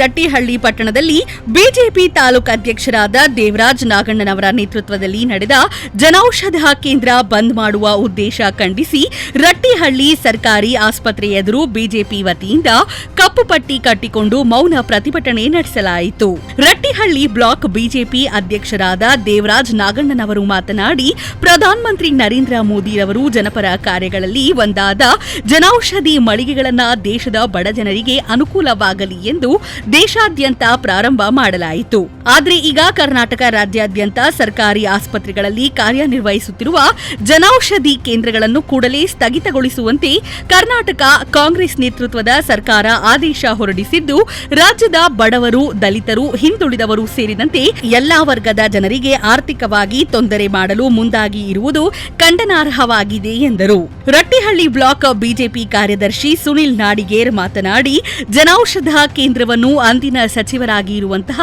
ರಟ್ಟಿಹಳ್ಳಿ ಪಟ್ಟಣದಲ್ಲಿ ಬಿಜೆಪಿ ತಾಲೂಕು ಅಧ್ಯಕ್ಷರಾದ ದೇವರಾಜ್ ನಾಗಣ್ಣನವರ ನೇತೃತ್ವದಲ್ಲಿ ನಡೆದ ಜನೌಷಧ ಕೇಂದ್ರ ಬಂದ್ ಮಾಡುವ ಉದ್ದೇಶ ಖಂಡಿಸಿ ರಟ್ಟಿಹಳ್ಳಿ ಸರ್ಕಾರಿ ಆಸ್ಪತ್ರೆ ಎದುರು ಬಿಜೆಪಿ ವತಿಯಿಂದ ಕಪ್ಪು ಪಟ್ಟಿ ಕಟ್ಟಿಕೊಂಡು ಮೌನ ಪ್ರತಿಭಟನೆ ನಡೆಸಲಾಯಿತು. ರಟ್ಟಿಹಳ್ಳಿ ಬ್ಲಾಕ್ ಬಿಜೆಪಿ ಅಧ್ಯಕ್ಷರಾದ ದೇವರಾಜ್ ನಾಗಣ್ಣನವರು ಮಾತನಾಡಿ, ಪ್ರಧಾನಮಂತ್ರಿ ನರೇಂದ್ರ ಮೋದಿರವರು ಜನಪರ ಕಾರ್ಯಗಳಲ್ಲಿ ಒಂದಾದ ಜನೌಷಧಿ ಮಳಿಗೆಗಳನ್ನು ದೇಶದ ಬಡ ಜನರಿಗೆ ಅನುಕೂಲವಾಗಲಿ ಎಂದು ದೇಶಾದ್ಯಂತ ಪ್ರಾರಂಭ ಮಾಡಲಾಯಿತು. ಆದರೆ ಈಗ ಕರ್ನಾಟಕ ರಾಜ್ಯಾದ್ಯಂತ ಸರ್ಕಾರಿ ಆಸ್ಪತ್ರೆಗಳಲ್ಲಿ ಕಾರ್ಯನಿರ್ವಹಿಸುತ್ತಿರುವ ಜನೌಷಧಿ ಕೇಂದ್ರಗಳನ್ನು ಕೂಡಲೇ ಸ್ಥಗಿತಗೊಳಿಸುವಂತೆ ಕರ್ನಾಟಕ ಕಾಂಗ್ರೆಸ್ ನೇತೃತ್ವದ ಸರ್ಕಾರ ಆದೇಶ ಹೊರಡಿಸಿದ್ದು, ರಾಜ್ಯದ ಬಡವರು, ದಲಿತರು, ಹಿಂದುಳಿದವರು ಸೇರಿದಂತೆ ಎಲ್ಲಾ ವರ್ಗದ ಜನರಿಗೆ ಆರ್ಥಿಕವಾಗಿ ತೊಂದರೆ ಮಾಡಲು ಮುಂದಾಗಿ ಇರುವುದು ಖಂಡನಾರ್ಹವಾಗಿದೆ ಎಂದರು. ರಟ್ಟಿಹಳ್ಳಿ ಬ್ಲಾಕ್ ಬಿಜೆಪಿ ಕಾರ್ಯದರ್ಶಿ ಸುನಿಲ್ ನಾಡಿಗೇರ್ ಮಾತನಾಡಿ, ಜನೌಷಧ ಕೇಂದ್ರವನ್ನು ಅಂದಿನ ಸಚಿವರಾಗಿ ಇರುವಂತಹ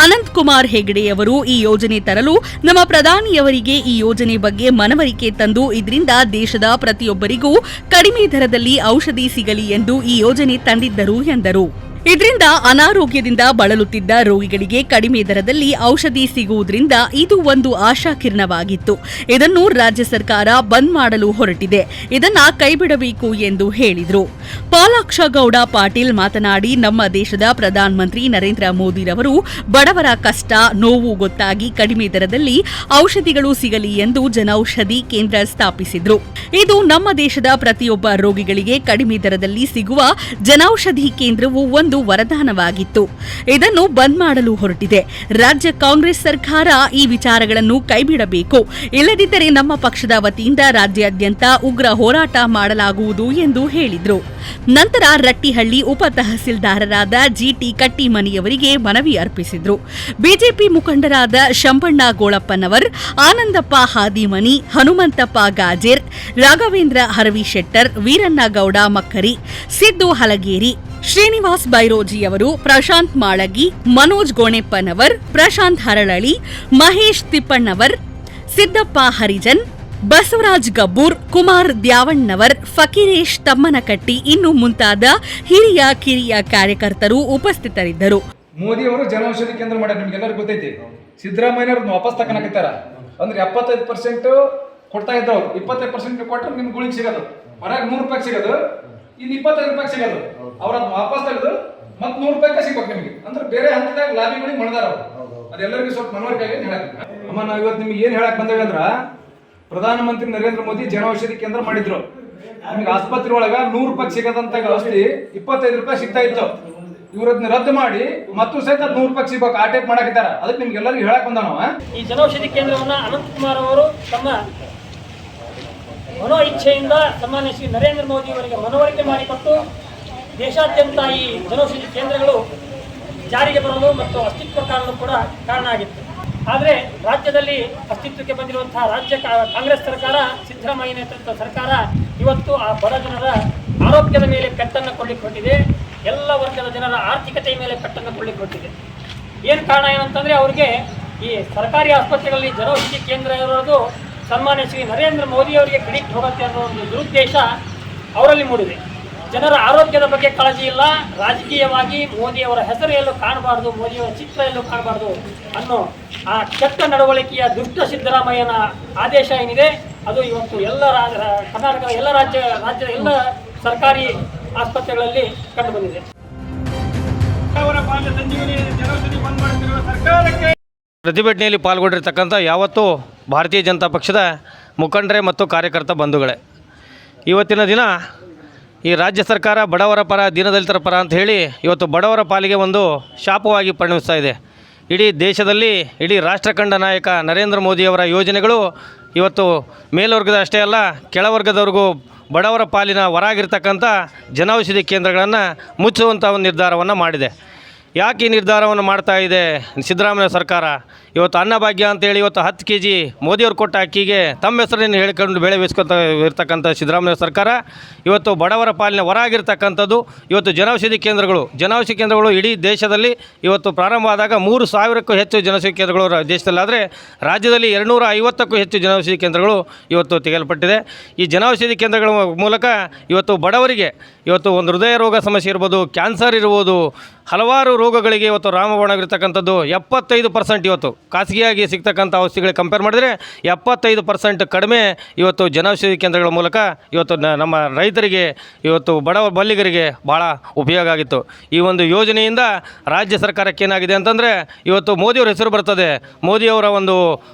ಅನಂತ್ ಕುಮಾರ್ ಹೆಗಡೆಯವರು ಈ ಯೋಜನೆ ತರಲು ನಮ್ಮ ಪ್ರಧಾನಿಯವರಿಗೆ ಈ ಯೋಜನೆ ಬಗ್ಗೆ ಮನವರಿಕೆ ತಂದು ಇದರಿಂದ ದೇಶದ ಪ್ರತಿಯೊಬ್ಬರಿಗೂ ಕಡಿಮೆ ದರದಲ್ಲಿ ಔಷಧಿ ಸಿಗಲಿ ಎಂದು ಈ ಯೋಜನೆ ತಂದಿದ್ದರು ಎಂದರು. ಇದರಿಂದ ಅನಾರೋಗ್ಯದಿಂದ ಬಳಲುತ್ತಿದ್ದ ರೋಗಿಗಳಿಗೆ ಕಡಿಮೆ ದರದಲ್ಲಿ ಔಷಧಿ ಸಿಗುವುದರಿಂದ ಇದು ಒಂದು ಆಶಾಕಿರಣವಾಗಿತ್ತು. ಇದನ್ನು ರಾಜ್ಯ ಸರ್ಕಾರ ಬಂದ್ ಮಾಡಲು ಹೊರಟಿದೆ. ಇದನ್ನ ಕೈಬಿಡಬೇಕು ಎಂದು ಹೇಳಿದರು. ಪಾಲಾಕ್ಷ ಗೌಡ ಪಾಟೀಲ್ ಮಾತನಾಡಿ, ನಮ್ಮ ದೇಶದ ಪ್ರಧಾನಮಂತ್ರಿ ನರೇಂದ್ರ ಮೋದಿರವರು ಬಡವರ ಕಷ್ಟ ನೋವು ಗೊತ್ತಾಗಿ ಕಡಿಮೆ ದರದಲ್ಲಿ ಔಷಧಿಗಳು ಸಿಗಲಿ ಎಂದು ಜನೌಷಧಿ ಕೇಂದ್ರ ಸ್ಥಾಪಿಸಿದ್ರು. ಇದು ನಮ್ಮ ದೇಶದ ಪ್ರತಿಯೊಬ್ಬ ರೋಗಿಗಳಿಗೆ ಕಡಿಮೆ ದರದಲ್ಲಿ ಸಿಗುವ ಜನೌಷಧಿ ಕೇಂದ್ರವು ಒಂದು ವರದಾನವಾಗಿತ್ತು. ಇದನ್ನು ಬಂದ್ ಮಾಡಲು ಹೊರಟಿದೆ. ರಾಜ್ಯ ಕಾಂಗ್ರೆಸ್ ಸರ್ಕಾರ ಈ ವಿಚಾರಗಳನ್ನು ಕೈಬಿಡಬೇಕು. ಇಲ್ಲದಿದ್ದರೆ ನಮ್ಮ ಪಕ್ಷದ ವತಿಯಿಂದ ರಾಜ್ಯಾದ್ಯಂತ ಉಗ್ರ ಹೋರಾಟ ಮಾಡಲಾಗುವುದು ಎಂದು ಹೇಳಿದರು. ನಂತರ ರಟ್ಟಿಹಳ್ಳಿ ಉಪ ತಹಸೀಲ್ದಾರರಾದ ಜಿಟಿ ಕಟ್ಟಿಮನಿಯವರಿಗೆ ಮನವಿ ಅರ್ಪಿಸಿದರು. ಬಿಜೆಪಿ ಮುಖಂಡರಾದ ಶಂಬಣ್ಣ ಗೋಳಪ್ಪನವರ್, ಆನಂದಪ್ಪ ಹಾದಿಮನಿ, ಹನುಮಂತಪ್ಪ ಗಾಜೇರ್, ರಾಘವೇಂದ್ರ ಹರವಿಶೆಟ್ಟರ್, ವೀರಣ್ಣಗೌಡ ಮಕ್ಕರಿ, ಸಿದ್ದು ಹಲಗೇರಿ, ಶ್ರೀನಿವಾಸ್ ಬೈರೋಜಿಯವರು, ಪ್ರಶಾಂತ್ ಮಾಳಗಿ, ಮನೋಜ್ ಗೋಣೆಪ್ಪನವರ್, ಪ್ರಶಾಂತ್ ಹರಳಳಿ, ಮಹೇಶ್ ತಿಪ್ಪಣ್ಣವರ್, ಸಿದ್ದಪ್ಪ ಹರಿಜನ್, ಬಸವರಾಜ್ ಗಬ್ಬೂರ್, ಕುಮಾರ್ ದ್ಯಾವಣ್ಣವರ್, ಫಕೀರೇಶ್ ತಮ್ಮನಕಟ್ಟಿ ಇನ್ನು ಮುಂತಾದ ಹಿರಿಯ ಕಿರಿಯ ಕಾರ್ಯಕರ್ತರು ಉಪಸ್ಥಿತರಿದ್ದರು. ಮೋದಿ ಅವರು ಜನೌಷಧಿ ಕೇಂದ್ರ ಮಾಡ್ಯಾರ, ನಿಮ್ಗೆಲ್ಲರಿಗೂ ಗೊತ್ತೈತಿ. ಸಿದ್ದರಾಮಯ್ಯವ್ರನ್ನ ವಾಪಸ್ ತಕನಾಕತ್ತಾರ. ಅಂದ್ರೆ 75% ಕೊಡ್ತಾ ಇದ್ದವ್ರು 25% ಕೊಟ್ಟರೆ ನಿಮ್ಗೆ ಗುಳಿಗೆ ಸಿಗೋದು, ಹೊರಗೆ 100 ರೂಪಾಯಿ ಸಿಗೋದು, ಇಲ್ಲಿ 25 ರೂಪಾಯಿ ಸಿಗೋದು. ಅವ್ರ ವಾಪಸ್ ತೆಗೆದು ಮತ್ತೆ 100 ರೂಪಾಯಿ ಸಿಗ್ಬೇಕು ನಿಮಗೆ. ಅಂದ್ರೆ ಬೇರೆ ಹಂತದಾಗ ಲಾಬಿಗಳಿಗೆ ಮಣದಾರ ಅವರು. ಅದೆಲ್ಲರಿಗೂ ಸ್ವಲ್ಪ ಮನವರಿಕೆ ಹೇಳಕ್ ಅಮ್ಮ, ನಾವು ಇವತ್ತು ನಿಮ್ಗೆ ಏನ್ ಹೇಳಕ್ ಬಂದೇವೆ ಅಂದ್ರ, ಪ್ರಧಾನಮಂತ್ರಿ ನರೇಂದ್ರ ಮೋದಿ ಜನೌಷಧಿ ಕೇಂದ್ರ ಮಾಡಿದ್ರು. ನಿಮ್ಗೆ ಆಸ್ಪತ್ರೆ ಒಳಗ 100 ರೂಪಾಯಿ ಸಿಗದಂತ ಔಷಧಿ 25 ರೂಪಾಯಿ ಸಿಗ್ತಾ ಇತ್ತು. ಇವ್ರದನ್ನ ರದ್ದು ಮಾಡಿ ಮತ್ತು ಸಹಿತ 100 ರೂಪಾಯಿ ಸಿಗ್ಬೇಕು, ಆ ಟೈಪ್ ಮಾಡಾಕಿದ್ದಾರ. ಅದಕ್ಕೆ ನಿಮ್ಗೆಲ್ಲರಿಗೂ ಹೇಳಕ್ ಬಂದ ನಾವು ಈ ಜನೌಷಧಿ ಕೇಂದ್ರವನ್ನ ಅನಂತ್ ಕುಮಾರ್ ಅವರು ತಮ್ಮ ಮನೋ ಇಚ್ಛೆಯಿಂದ ಸನ್ಮಾನ್ಯ ಶ್ರೀ ನರೇಂದ್ರ ಮೋದಿ ಅವರಿಗೆ ಮನವರಿಕೆ ಮಾಡಿಕೊಟ್ಟು ದೇಶಾದ್ಯಂತ ಈ ಜನೌಷಧಿ ಕೇಂದ್ರಗಳು ಜಾರಿಗೆ ಬರಲು ಮತ್ತು ಅಸ್ತಿತ್ವ ಕಾಣಲು ಕೂಡ ಕಾರಣ ಆಗಿತ್ತು. ಆದರೆ ರಾಜ್ಯದಲ್ಲಿ ಅಸ್ತಿತ್ವಕ್ಕೆ ಬಂದಿರುವಂತಹ ರಾಜ್ಯ ಕಾಂಗ್ರೆಸ್ ಸರ್ಕಾರ, ಸಿದ್ದರಾಮಯ್ಯ ನೇತೃತ್ವದ ಸರ್ಕಾರ ಇವತ್ತು ಆ ಬಡ ಜನರ ಆರೋಗ್ಯದ ಮೇಲೆ ಪೆಟ್ಟನ್ನು ಕೊಡ್ಲಿಕ್ಕೆ ಹೊರಟಿದೆ. ಎಲ್ಲ ವರ್ಗದ ಜನರ ಆರ್ಥಿಕತೆಯ ಮೇಲೆ ಪೆಟ್ಟನ್ನು ಕೊಡ್ಲಿಕ್ಕೆ ಹೊರಟಿದೆ. ಏನು ಕಾರಣ ಏನಂತಂದರೆ, ಅವರಿಗೆ ಈ ಸರ್ಕಾರಿ ಆಸ್ಪತ್ರೆಗಳಲ್ಲಿ ಜನೌಷಧಿ ಕೇಂದ್ರ ಇರೋದು ಸನ್ಮಾನ್ಯ ಶ್ರೀ ನರೇಂದ್ರ ಮೋದಿ ಅವರಿಗೆ ಕ್ರೆಡಿಟ್ ಹೋಗುತ್ತೆ ಅನ್ನೋ ಒಂದು ದುರುದ್ದೇಶ ಅವರಲ್ಲಿ ಮೂಡಿದೆ. ಜನರ ಆರೋಗ್ಯದ ಬಗ್ಗೆ ಕಾಳಜಿ ಇಲ್ಲ. ರಾಜಕೀಯವಾಗಿ ಮೋದಿಯವರ ಹೆಸರು ಎಲ್ಲೂ ಕಾಣಬಾರ್ದು, ಮೋದಿಯವರ ಚಿತ್ರ ಎಲ್ಲೂ ಕಾಣಬಾರ್ದು ಅನ್ನೋ ಆ ಕೆಟ್ಟ ನಡವಳಿಕೆಯ ದುಷ್ಟ ಸಿದ್ದರಾಮಯ್ಯನ ಆದೇಶ ಏನಿದೆ ಅದು ಇವತ್ತು ಎಲ್ಲ ಕರ್ನಾಟಕದ ಎಲ್ಲ ರಾಜ್ಯದ ಎಲ್ಲ ಸರ್ಕಾರಿ ಆಸ್ಪತ್ರೆಗಳಲ್ಲಿ ಕಂಡುಬಂದಿದೆ. ಪ್ರತಿಭಟನೆಯಲ್ಲಿ ಪಾಲ್ಗೊಂಡಿರ್ತಕ್ಕಂಥ ಯಾವತ್ತೂ ಭಾರತೀಯ ಜನತಾ ಪಕ್ಷದ ಮುಖಂಡರೇ ಮತ್ತು ಕಾರ್ಯಕರ್ತ ಬಂಧುಗಳೇ, ಇವತ್ತಿನ ದಿನ ಈ ರಾಜ್ಯ ಸರ್ಕಾರ ಬಡವರ ಪರ, ದೀನದಲಿತರ ಪರ ಅಂತ ಹೇಳಿ ಇವತ್ತು ಬಡವರ ಪಾಲಿಗೆ ಒಂದು ಶಾಪವಾಗಿ ಪರಿಣಮಿಸ್ತಾ ಇದೆ. ಇಡೀ ದೇಶದಲ್ಲಿ ಇಡೀ ರಾಷ್ಟ್ರಕಂಡ ನಾಯಕ ನರೇಂದ್ರ ಮೋದಿಯವರ ಯೋಜನೆಗಳು ಇವತ್ತು ಮೇಲ್ವರ್ಗದ ಅಷ್ಟೇ ಅಲ್ಲ, ಕೆಳವರ್ಗದವ್ರಿಗೂ ಬಡವರ ಪಾಲಿನ ಹೊರಗಿರ್ತಕ್ಕಂಥ ಜನೌಷಧಿ ಕೇಂದ್ರಗಳನ್ನು ಮುಚ್ಚುವಂಥ ಒಂದು ನಿರ್ಧಾರವನ್ನು ಮಾಡಿದೆ. ಯಾಕೆ ಈ ನಿರ್ಧಾರವನ್ನು ಮಾಡ್ತಾ ಇದೆ ಸಿದ್ದರಾಮಯ್ಯ ಸರ್ಕಾರ? ಇವತ್ತು ಅನ್ನಭಾಗ್ಯ ಅಂತೇಳಿ ಇವತ್ತು 10 kg ಮೋದಿಯವ್ರು ಕೊಟ್ಟ ಅಕ್ಕಿಗೆ ತಮ್ಮ ಹೆಸರನ್ನು ಹೇಳಿಕೊಂಡು ಬೆಳೆ ಬೇಯಿಸ್ಕೊತ ಇರ್ತಕ್ಕಂಥ ಸಿದ್ದರಾಮಯ್ಯ ಸರ್ಕಾರ ಇವತ್ತು ಬಡವರ ಪಾಲಿನ ಹೊರಗಿರ್ತಕ್ಕಂಥದ್ದು ಇವತ್ತು ಜನೌಷಧಿ ಕೇಂದ್ರಗಳು ಇಡೀ ದೇಶದಲ್ಲಿ ಇವತ್ತು ಪ್ರಾರಂಭ ಆದಾಗ 3000ಕ್ಕೂ ಹೆಚ್ಚು ಜನೌಷಧಿ ಕೇಂದ್ರಗಳು ದೇಶದಲ್ಲಾದರೆ ರಾಜ್ಯದಲ್ಲಿ 250ಕ್ಕೂ ಹೆಚ್ಚು ಜನೌಷಧಿ ಕೇಂದ್ರಗಳು ಇವತ್ತು ತೆಗೆಯಲ್ಪಟ್ಟಿದೆ. ಈ ಜನೌಷಧಿ ಕೇಂದ್ರಗಳ ಮೂಲಕ ಇವತ್ತು ಬಡವರಿಗೆ ಇವತ್ತು ಒಂದು ಹೃದಯ ರೋಗ ಸಮಸ್ಯೆ ಇರ್ಬೋದು, ಕ್ಯಾನ್ಸರ್ ಇರ್ಬೋದು, ಹಲವಾರು ರೋಗಗಳಿಗೆ ಇವತ್ತು ರಾಮಬಾಣವಿರ್ತಕ್ಕಂಥದ್ದು 75% ಇವತ್ತು ಖಾಸಗಿಯಾಗಿ ಸಿಗ್ತಕ್ಕಂಥ ಔಷಧಿಗಳಿಗೆ ಕಂಪೇರ್ ಮಾಡಿದರೆ 75% ಕಡಿಮೆ ಇವತ್ತು ಜನೌಷಧಿ ಕೇಂದ್ರಗಳ ಮೂಲಕ ಇವತ್ತು ನಮ್ಮ ರೈತರಿಗೆ ಇವತ್ತು ಬಡವ ಬಲ್ಲಿಗರಿಗೆ ಭಾಳ ಉಪಯೋಗ ಆಗಿತ್ತು. ಈ ಒಂದು ಯೋಜನೆಯಿಂದ ರಾಜ್ಯ ಸರ್ಕಾರಕ್ಕೆ ಏನಾಗಿದೆ ಅಂತಂದರೆ ಇವತ್ತು ಮೋದಿಯವರ ಹೆಸರು ಬರ್ತದೆ. ಮೋದಿಯವರ ಒಂದು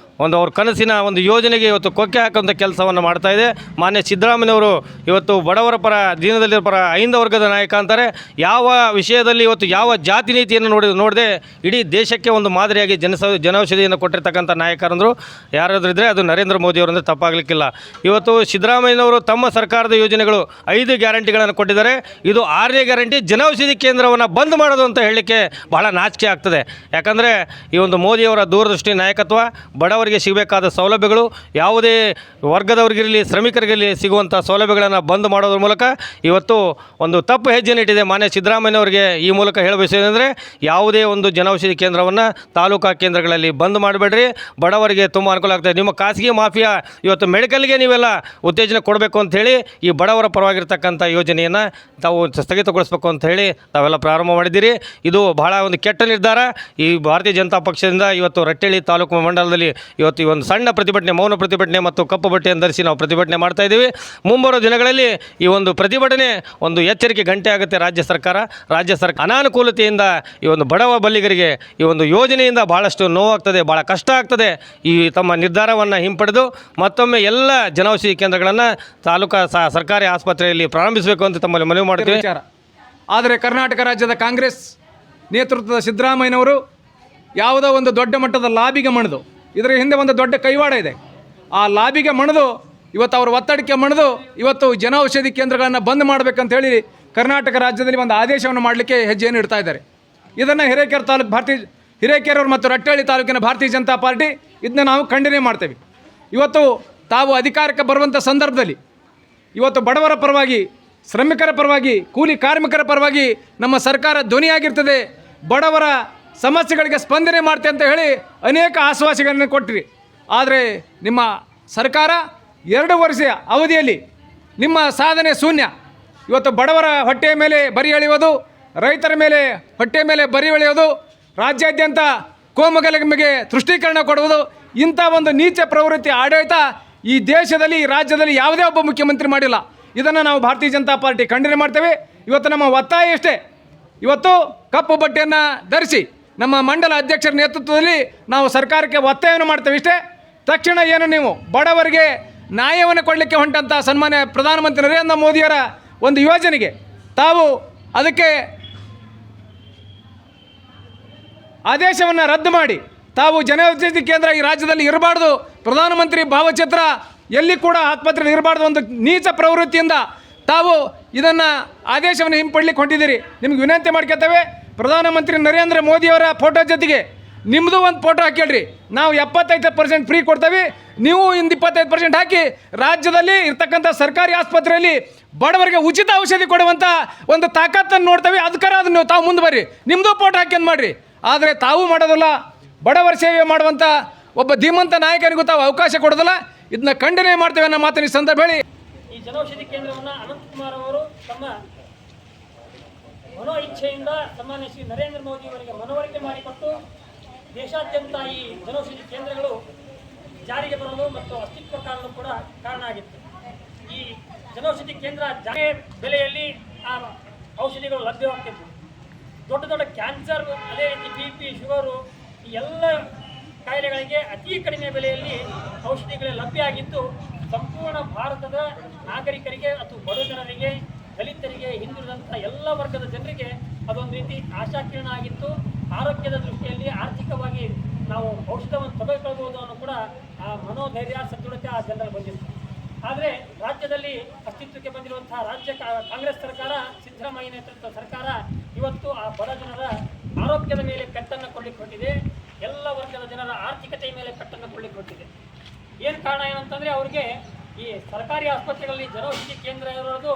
ಅವ್ರ ಕನಸಿನ ಒಂದು ಯೋಜನೆಗೆ ಇವತ್ತು ಕೊಕ್ಕೆ ಹಾಕುವಂಥ ಕೆಲಸವನ್ನು ಮಾಡ್ತಾ ಇದೆ. ಮಾನ್ಯ ಸಿದ್ದರಾಮಯ್ಯವರು ಇವತ್ತು ಬಡವರ ಪರ, ದೀನದಲ್ಲಿರೋ ಪರ, ಅಹಿಂದ ವರ್ಗದ ನಾಯಕ ಅಂತಾರೆ. ಯಾವ ವಿಷಯದಲ್ಲಿ ಇವತ್ತು ಯಾವ ಜಾತಿ ನೀತಿಯನ್ನು ನೋಡದೆ ಇಡೀ ದೇಶಕ್ಕೆ ಒಂದು ಮಾದರಿಯಾಗಿ ಜನೌಷಧಿಯನ್ನು ಕೊಟ್ಟಿರ್ತಕ್ಕಂಥ ನಾಯಕರಂದರು ಯಾರಾದರೂ ಇದ್ದರೆ ಅದು ನರೇಂದ್ರ ಮೋದಿಯವರಂದರೆ ತಪ್ಪಾಗಲಿಕ್ಕಿಲ್ಲ. ಇವತ್ತು ಸಿದ್ದರಾಮಯ್ಯನವರು ತಮ್ಮ ಸರ್ಕಾರದ ಯೋಜನೆಗಳು 5 ಗ್ಯಾರಂಟಿಗಳನ್ನು ಕೊಟ್ಟಿದ್ದಾರೆ. ಇದು 6ನೇ ಗ್ಯಾರಂಟಿ ಜನೌಷಧಿ ಕೇಂದ್ರವನ್ನು ಬಂದ್ ಮಾಡೋದು ಅಂತ ಹೇಳಲಿಕ್ಕೆ ಬಹಳ ನಾಚಿಕೆ ಆಗ್ತದೆ. ಯಾಕಂದರೆ ಈ ಒಂದು ಮೋದಿಯವರ ದೂರದೃಷ್ಟಿ ನಾಯಕತ್ವ, ಬಡವರಿಗೆ ಸಿಗಬೇಕಾದ ಸೌಲಭ್ಯಗಳು, ಯಾವುದೇ ವರ್ಗದವರಿಗಿರಲಿ ಶ್ರಮಿಕರಿಗಿರಲಿ ಸಿಗುವಂಥ ಸೌಲಭ್ಯಗಳನ್ನು ಬಂದ್ ಮಾಡೋದ್ರ ಮೂಲಕ ಇವತ್ತು ಒಂದು ತಪ್ಪು ಹೆಜ್ಜೆಯನ್ನು ಇಟ್ಟಿದೆ. ಮಾನ್ಯ ಸಿದ್ದರಾಮಯ್ಯನವರಿಗೆ ಈ ಮೂಲಕ ಹೇಳಬಯಸೋದೇನೆಂದರೆ, ಯಾವುದೇ ಒಂದು ಜನೌಷಧಿ ಕೇಂದ್ರವನ್ನು ತಾಲೂಕಾ ಕೇಂದ್ರಗಳಲ್ಲಿ ಬಂದ್ ಮಾಡಬೇಡ್ರಿ. ಬಡವರಿಗೆ ತುಂಬ ಅನುಕೂಲ ಆಗ್ತದೆ. ನಿಮ್ಮ ಖಾಸಗಿ ಮಾಫಿಯಾ ಇವತ್ತು ಮೆಡಿಕಲ್ಗೆ ನೀವೆಲ್ಲ ಉತ್ತೇಜನ ಕೊಡಬೇಕು ಅಂಥೇಳಿ ಈ ಬಡವರ ಪರವಾಗಿರ್ತಕ್ಕಂಥ ಯೋಜನೆಯನ್ನು ತಾವು ಸ್ಥಗಿತಗೊಳಿಸಬೇಕು ಅಂತ ಹೇಳಿ ತಾವೆಲ್ಲ ಪ್ರಾರಂಭ ಮಾಡಿದ್ದೀರಿ. ಇದು ಬಹಳ ಒಂದು ಕೆಟ್ಟ ನಿರ್ಧಾರ. ಈ ಭಾರತೀಯ ಜನತಾ ಪಕ್ಷದಿಂದ ಇವತ್ತು ರಟ್ಟೆಳ್ಳಿ ತಾಲೂಕು ಮಂಡಲದಲ್ಲಿ ಇವತ್ತು ಈ ಒಂದು ಸಣ್ಣ ಪ್ರತಿಭಟನೆ, ಮೌನ ಪ್ರತಿಭಟನೆ ಮತ್ತು ಕಪ್ಪು ಬಟ್ಟೆಯನ್ನು ಧರಿಸಿ ನಾವು ಪ್ರತಿಭಟನೆ ಮಾಡ್ತಾ ಇದ್ದೀವಿ. ಮುಂಬರುವ ದಿನಗಳಲ್ಲಿ ಈ ಒಂದು ಪ್ರತಿಭಟನೆ ಒಂದು ಎಚ್ಚರಿಕೆ ಗಂಟೆ ಆಗುತ್ತೆ. ರಾಜ್ಯ ಸರ್ಕಾರ ಅನಾನುಕೂಲತೆಯಿಂದ ಈ ಒಂದು ಬಡವ ಬಲ್ಲಿಗರಿಗೆ ಈ ಒಂದು ಯೋಜನೆಯಿಂದ ಭಾಳಷ್ಟು ನೋವಾಗ್ತದೆ, ಭಾಳ ಕಷ್ಟ ಆಗ್ತದೆ. ಈ ತಮ್ಮ ನಿರ್ಧಾರವನ್ನು ಹಿಂಪಡೆದು ಮತ್ತೊಮ್ಮೆ ಎಲ್ಲ ಜನೌಷಧಿ ಕೇಂದ್ರಗಳನ್ನು ತಾಲೂಕಾ ಸರ್ಕಾರಿ ಆಸ್ಪತ್ರೆಯಲ್ಲಿ ಪ್ರಾರಂಭಿಸಬೇಕು ಅಂತ ತಮ್ಮಲ್ಲಿ ಮನವಿ ಮಾಡ್ತೀವಿ. ಆದರೆ ಕರ್ನಾಟಕ ರಾಜ್ಯದ ಕಾಂಗ್ರೆಸ್ ನೇತೃತ್ವದ ಸಿದ್ದರಾಮಯ್ಯನವರು ಯಾವುದೋ ಒಂದು ದೊಡ್ಡ ಮಟ್ಟದ ಲಾಬಿಗೆ ಮಣಿದು, ಇದರ ಹಿಂದೆ ಒಂದು ದೊಡ್ಡ ಕೈವಾಡ ಇದೆ. ಆ ಲಾಬಿಗೆ ಮಣಿದು ಇವತ್ತು ಅವರ ಒತ್ತಡಕ್ಕೆ ಮಣಿದು ಇವತ್ತು ಜನೌಷಧಿ ಕೇಂದ್ರಗಳನ್ನು ಬಂದ್ ಮಾಡಬೇಕಂತೇಳಿ ಕರ್ನಾಟಕ ರಾಜ್ಯದಲ್ಲಿ ಒಂದು ಆದೇಶವನ್ನು ಮಾಡಲಿಕ್ಕೆ ಹೆಜ್ಜೆಯನ್ನು ಇಡ್ತಾ ಇದ್ದಾರೆ. ಇದನ್ನು ಹಿರೇಕೆರೂರು ಮತ್ತು ರಟ್ಟಳ್ಳಿ ತಾಲೂಕಿನ ಭಾರತೀಯ ಜನತಾ ಪಾರ್ಟಿ ಇದನ್ನ ನಾವು ಖಂಡನೆ ಮಾಡ್ತೇವೆ. ಇವತ್ತು ತಾವು ಅಧಿಕಾರಕ್ಕೆ ಬರುವಂಥ ಸಂದರ್ಭದಲ್ಲಿ ಇವತ್ತು ಬಡವರ ಪರವಾಗಿ, ಶ್ರಮಿಕರ ಪರವಾಗಿ, ಕೂಲಿ ಕಾರ್ಮಿಕರ ಪರವಾಗಿ ನಮ್ಮ ಸರ್ಕಾರ ಧ್ವನಿಯಾಗಿರ್ತದೆ. ಬಡವರ ಸಮಸ್ಯೆಗಳಿಗೆ ಸ್ಪಂದನೆ ಮಾಡ್ತೆ ಅಂತ ಹೇಳಿ ಅನೇಕ ಆಶ್ವಾಸನೆಗಳನ್ನು ಕೊಟ್ಟಿರಿ. ಆದರೆ ನಿಮ್ಮ ಸರ್ಕಾರ 2 ವರ್ಷ ಅವಧಿಯಲ್ಲಿ ನಿಮ್ಮ ಸಾಧನೆ ಶೂನ್ಯ. ಇವತ್ತು ಬಡವರ ಹೊಟ್ಟೆಯ ಮೇಲೆ ಬರಿ ಎಳೆಯೋದು, ರೈತರ ಮೇಲೆ ಹೊಟ್ಟೆಯ ಮೇಲೆ ಬರಿ ಎಳೆಯೋದು, ರಾಜ್ಯಾದ್ಯಂತ ಕೋಮುಗಲಭೆಗೆ ತುಷ್ಟೀಕರಣ ಕೊಡುವುದು, ಇಂಥ ಒಂದು ನೀಚ ಪ್ರವೃತ್ತಿ ಆಡಳಿತ ಈ ದೇಶದಲ್ಲಿ, ಈ ರಾಜ್ಯದಲ್ಲಿ ಯಾವುದೇ ಒಬ್ಬ ಮುಖ್ಯಮಂತ್ರಿ ಮಾಡಿಲ್ಲ. ಇದನ್ನು ನಾವು ಭಾರತೀಯ ಜನತಾ ಪಾರ್ಟಿ ಖಂಡನೆ ಮಾಡ್ತೇವೆ. ಇವತ್ತು ನಮ್ಮ ಒತ್ತಾಯ ಇಷ್ಟೇ, ಇವತ್ತು ಕಪ್ಪು ಬಟ್ಟೆಯನ್ನು ಧರಿಸಿ ನಮ್ಮ ಮಂಡಲ ಅಧ್ಯಕ್ಷರ ನೇತೃತ್ವದಲ್ಲಿ ನಾವು ಸರ್ಕಾರಕ್ಕೆ ಒತ್ತಾಯವನ್ನು ಮಾಡ್ತೇವೆ ಇಷ್ಟೇ. ತಕ್ಷಣ ಏನು ನೀವು ಬಡವರಿಗೆ ನ್ಯಾಯವನ್ನು ಕೊಡಲಿಕ್ಕೆ ಹೊಂಟಂಥ ಸನ್ಮಾನ್ಯ ಪ್ರಧಾನಮಂತ್ರಿ ನರೇಂದ್ರ ಮೋದಿಯವರ ಒಂದು ಯೋಜನೆಗೆ ತಾವು ಅದಕ್ಕೆ ಆದೇಶವನ್ನು ರದ್ದು ಮಾಡಿ ತಾವು ಜನೌಷಧಿ ಕೇಂದ್ರ ಈ ರಾಜ್ಯದಲ್ಲಿ ಇರಬಾರ್ದು, ಪ್ರಧಾನಮಂತ್ರಿ ಭಾವಚಿತ್ರ ಎಲ್ಲಿ ಕೂಡ ಆಸ್ಪತ್ರೆಯಲ್ಲಿ ಇರಬಾರ್ದು, ಒಂದು ನೀಚ ಪ್ರವೃತ್ತಿಯಿಂದ ತಾವು ಇದನ್ನು ಆದೇಶವನ್ನು ಹಿಂಪಡಲಿಕ್ಕೆ ಹೊಂಟಿದ್ದೀರಿ. ನಿಮ್ಗೆ ವಿನಂತಿ ಮಾಡ್ಕೊತೇವೆ, ಪ್ರಧಾನಮಂತ್ರಿ ನರೇಂದ್ರ ಮೋದಿಯವರ ಫೋಟೋ ಜೊತೆಗೆ ನಿಮ್ಮದು ಒಂದು ಫೋಟೋ ಹಾಕೇಳ್ರಿ. ನಾವು 75% ಫ್ರೀ ಕೊಡ್ತೇವೆ, ನೀವು ಇನ್ನು 25% ಹಾಕಿ ರಾಜ್ಯದಲ್ಲಿ ಇರ್ತಕ್ಕಂಥ ಸರ್ಕಾರಿ ಆಸ್ಪತ್ರೆಯಲ್ಲಿ ಬಡವರಿಗೆ ಉಚಿತ ಔಷಧಿ ಕೊಡುವಂಥ ಒಂದು ತಾಕತ್ತನ್ನು ನೋಡ್ತೇವೆ. ಅದಕ್ಕಾರ ಅದನ್ನು ತಾವು ಮುಂದೆ ಬರ್ರಿ, ನಿಮ್ಮದು ಫೋಟೋ ಹಾಕ್ಯಂದು ಮಾಡಿರಿ. ಆದರೆ ತಾವು ಮಾಡೋದಿಲ್ಲ, ಬಡವರ ಸೇವೆ ಮಾಡುವಂಥ ಒಬ್ಬ ಧೀಮಂತ ನಾಯಕನಿಗೂ ತಾವು ಅವಕಾಶ ಕೊಡೋದಿಲ್ಲ. ಇದನ್ನ ಖಂಡನೆ ಮಾಡ್ತೇವೆ ಅನ್ನೋ ಮಾತನ್ನ ಈ ಸಂದರ್ಭ ಹೇಳಿ. ಈ ಜನೌಷಧಿ ಕೇಂದ್ರವನ್ನು ಅನಂತಕುಮಾರ್ ಅವರು ತಮ್ಮ ಮನೋ ಇಚ್ಛೆಯಿಂದ ಸನ್ಮಾನ್ಯ ಶ್ರೀ ನರೇಂದ್ರ ಮೋದಿ ಅವರಿಗೆ ಮನವರಿಕೆ ಮಾಡಿಕೊಟ್ಟು ದೇಶಾದ್ಯಂತ ಈ ಜನೌಷಧಿ ಕೇಂದ್ರಗಳು ಜಾರಿಗೆ ಬರಲು ಮತ್ತು ಅಸ್ತಿತ್ವ ಕಾಣಲು ಕೂಡ ಕಾರಣ ಆಗಿತ್ತು. ಈ ಜನೌಷಧಿ ಕೇಂದ್ರ ಬೆಲೆಯಲ್ಲಿ ಆ ಔಷಧಿಗಳು ಲಭ್ಯವಾಗ್ತಿತ್ತು. ದೊಡ್ಡ ದೊಡ್ಡ ಕ್ಯಾನ್ಸರ್, ಅದೇ ರೀತಿ BP, ಶುಗರು, ಈ ಎಲ್ಲ ಕಾಯಿಲೆಗಳಿಗೆ ಅತಿ ಕಡಿಮೆ ಬೆಲೆಯಲ್ಲಿ ಔಷಧಿಗಳು ಲಭ್ಯ ಆಗಿದ್ದು ಸಂಪೂರ್ಣ ಭಾರತದ ನಾಗರಿಕರಿಗೆ ಅಥವಾ ಬಡ ಜನರಿಗೆ, ದಲಿತರಿಗೆ, ಹಿಂದುಳಿದಂಥ ಎಲ್ಲ ವರ್ಗದ ಜನರಿಗೆ ಅದೊಂದು ರೀತಿ ಆಶಾಕಿರಣ ಆಗಿತ್ತು. ಆರೋಗ್ಯದ ದೃಷ್ಟಿಯಲ್ಲಿ ಆರ್ಥಿಕವಾಗಿ ನಾವು ಔಷಧವನ್ನು ತೆಗೆದುಕೊಳ್ಬೋದು ಅನ್ನೋ ಕೂಡ ಆ ಮನೋಧೈರ್ಯ, ಸದೃಢತೆ ಆ ಜನರಲ್ಲಿ ಬಂದಿತ್ತು. ಆದರೆ ರಾಜ್ಯದಲ್ಲಿ ಅಸ್ತಿತ್ವಕ್ಕೆ ಬಂದಿರುವಂತಹ ರಾಜ್ಯ ಕಾಂಗ್ರೆಸ್ ಸರ್ಕಾರ, ಸಿದ್ದರಾಮಯ್ಯ ನೇತೃತ್ವದ ಸರ್ಕಾರ ಇವತ್ತು ಆ ಬಡ ಜನರ ಆರೋಗ್ಯದ ಮೇಲೆ ಪೆಟ್ಟನ್ನು ಕೊಡಲಿಕ್ಕೆ ಹೊರಟಿದೆ. ಎಲ್ಲ ವರ್ಗದ ಜನರ ಆರ್ಥಿಕತೆಯ ಮೇಲೆ ಪೆಟ್ಟನ್ನು ಕೊಡಲಿಕ್ಕೆ ಹೊರಟಿದೆ. ಏನು ಕಾರಣ ಏನಂತಂದರೆ, ಅವರಿಗೆ ಈ ಸರ್ಕಾರಿ ಆಸ್ಪತ್ರೆಗಳಲ್ಲಿ ಜನೌಷಧಿ ಕೇಂದ್ರ ಇರೋದು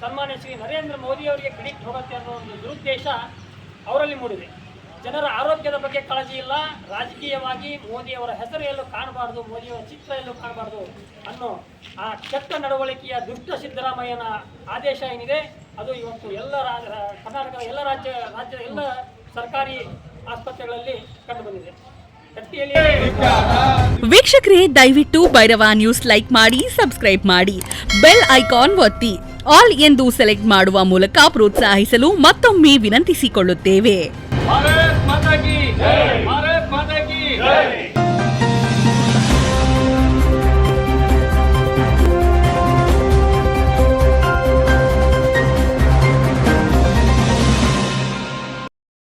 ಸನ್ಮಾನ್ಯ ಶ್ರೀ ನರೇಂದ್ರ ಮೋದಿ ಅವರಿಗೆ ಕ್ರೆಡಿಟ್ ಹೋಗುತ್ತೆ ಅನ್ನೋ ಒಂದು ದುರುದ್ದೇಶ ಅವರಲ್ಲಿ ಮೂಡಿದೆ. ಜನರ ಆರೋಗ್ಯದ ಬಗ್ಗೆ ಕಾಳಜಿ ಇಲ್ಲ, ರಾಜಕೀಯವಾಗಿ ಮೋದಿಯವರ ಹೆಸರು ಎಲ್ಲೂ ಕಾಣಬಾರ್ದು, ಮೋದಿಯವರ ಚಿತ್ರ ಎಲ್ಲೂ ಕಾಣಬಾರ್ದು ಅನ್ನೋ ಆ ಕೆಟ್ಟ ನಡವಳಿಕೆಯ ದುಷ್ಟ ಸಿದ್ದರಾಮಯ್ಯನ ಆದೇಶ ಏನಿದೆ ಅದು ಇವತ್ತು ಎಲ್ಲ ಕರ್ನಾಟಕದ ಎಲ್ಲ ರಾಜ್ಯದ ಎಲ್ಲ ಸರ್ಕಾರಿ ಆಸ್ಪತ್ರೆಗಳಲ್ಲಿ ಕಂಡುಬಂದಿದೆ. ರಟ್ಟಿಯಲ್ಲಿ ವೀಕ್ಷಕರೇ, ದಯವಿಟ್ಟು ಭೈರವ ನ್ಯೂಸ್ ಲೈಕ್ ಮಾಡಿ, ಸಬ್ಸ್ಕ್ರೈಬ್ ಮಾಡಿ, ಬೆಲ್ ಐಕಾನ್ ಒತ್ತಿ, ಆಲ್ ಎಂದು ಸೆಲೆಕ್ಟ್ ಮಾಡುವ ಮೂಲಕ ಪ್ರೋತ್ಸಾಹಿಸಲು ಮತ್ತೊಮ್ಮೆ ವಿನಂತಿಸಿಕೊಳ್ಳುತ್ತೇವೆ. ಭಾರತ್ ಮಾತಾ ಕಿ ಜೈ. ಭಾರತ್ ಮಾತಾ ಕಿ ಜೈ.